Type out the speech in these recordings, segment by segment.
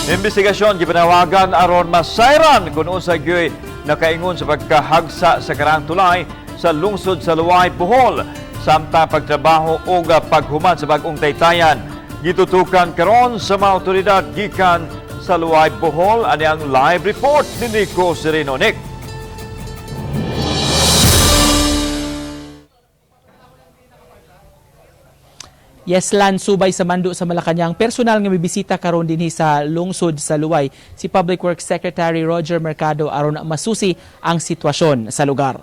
Investigasyon gipanawagan aron masayran kung unsa gyoy nakaingon sa pagkahagsa sa karang tulay sa lungsod sa Luway, Bohol. Samtang pagtrabaho o paghuman sa bagong Taytayan. Gitutukan karon sa mga otoridad gikan sa Luway, Bohol. Ani ang live report ni Nico Sereno. Nick. Yeslan subay sa mando sa Malacañang personal nga bibisita karon dinhi sa lungsod sa Luway si Public Works Secretary Roger Mercado aron masusi ang sitwasyon sa lugar.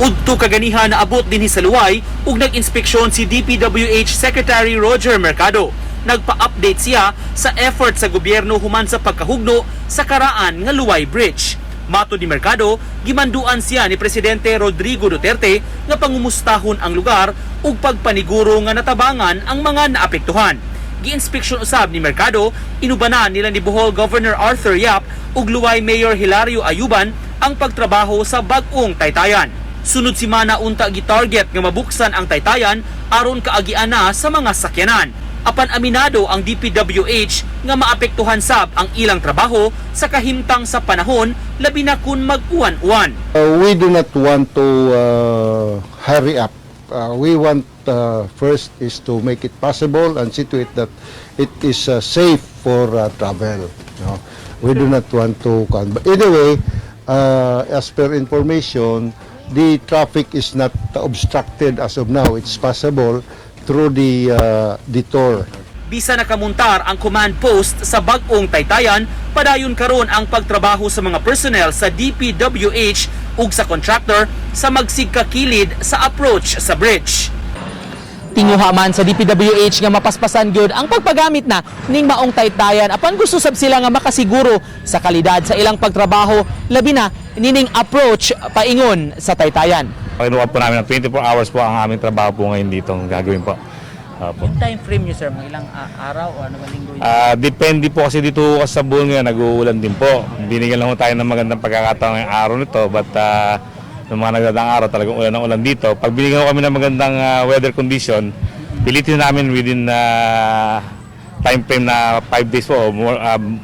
Udto kaganihan na abot dinhi sa Luway ug nag-inspeksyon si DPWH Secretary Roger Mercado. Nagpa-update siya sa effort sa gobyerno human sa pagkahugno sa karaan nga Luway Bridge. Mato ni Mercado, gimanduan siya ni Presidente Rodrigo Duterte nga pangumustahon ang lugar ug pagpaniguro nga natabangan ang mga naapektuhan. Gi-inspeksyon usab ni Mercado, inubanan nila ni Bohol Governor Arthur Yap ug Luway Mayor Hilario Ayuban ang pagtrabaho sa bag-ong Taytayan. Sunod si Mana unta gi-target nga mabuksan ang Taytayan aron kaagian na sa mga sakyanan. Apan aminado ang DPWH nga maapektuhan sab ang ilang trabaho sa kahimtang sa panahon labi na kun mag-uwan-uwan. We do not want to hurry up. We want first is to make it possible and see to it that it is safe for travel. No? We do not want to. But anyway, as per information, the traffic is not obstructed as of now. It's possible through the detour. Bisa nakamuntar ang command post sa bag-ong Taytayan, padayon karon ang pagtrabaho sa mga personnel sa DPWH ug sa contractor sa magsigkakilid sa approach sa bridge. Tinguha man sa DPWH nga mapaspasan gyud ang pagpagamit na ning maong Taytayan apan gusto sab sila nga makasiguro sa kalidad sa ilang pagtrabaho labi na nining approach paingon sa Taytayan. Pakinuha po namin ng 24 hours po ang aming trabaho po ngayon dito ang gagawin po. Yung time frame niyo sir, mga ilang araw o ano ba linggo? Depende po kasi dito sa buwan ngayon nag-uulan din po. Binigyan lang po tayo ng magandang pagkakataon ngayong araw nito but ng mga nagdadaang araw talagang ulan ng ulan dito. Pag binigyan ko kami ng magandang weather condition, pilitin namin within time frame na 5 days po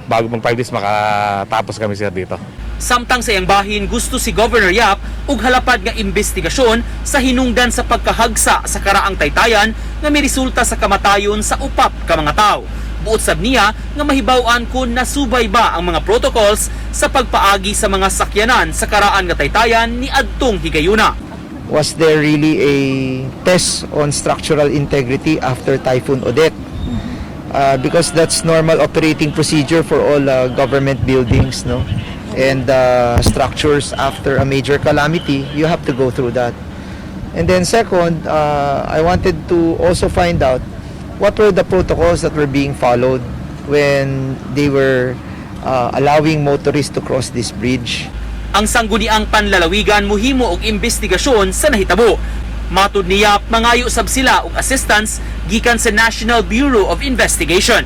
bago pang 5 days makatapos kami sir dito. Samtang sa iyang bahin, gusto si Governor Yap ug halapad nga investigasyon sa hinungdan sa pagkahagsa sa karaang Taytayan nga may resulta sa kamatayon sa upat ka mga tao. Buot sab niya nga mahibaw-an kung nasubay ba ang mga protocols sa pagpaagi sa mga sakyanan sa karaan nga Taytayan ni adtong higayuna. Was there really a test on structural integrity after Typhoon Odette? Because that's normal operating procedure for all government buildings, no? And structures after a major calamity, you have to go through that. And then second, I wanted to also find out what were the protocols that were being followed when they were allowing motorists to cross this bridge. Ang sangguniang panlalawigan mohimo og investigasyon sa nahitabo. Matud niya mangayo sab sila og assistance gikan sa National Bureau of Investigation.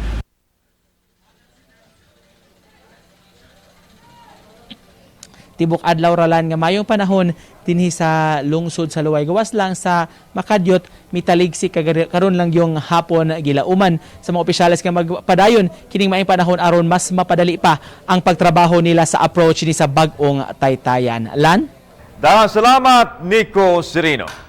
Tibok adlaw ralan nga mayong panahon dinhi sa lungsod sa Luway. Gawas lang sa makadyot mitaligsi karon lang yung hapon gilauman sa mga opisyales nga magpadayon kining maayong panahon aron mas mapadali pa ang pagtrabaho nila sa approach ni sa bag-ong Taytayan. Lan? Salamat Nico Sereno.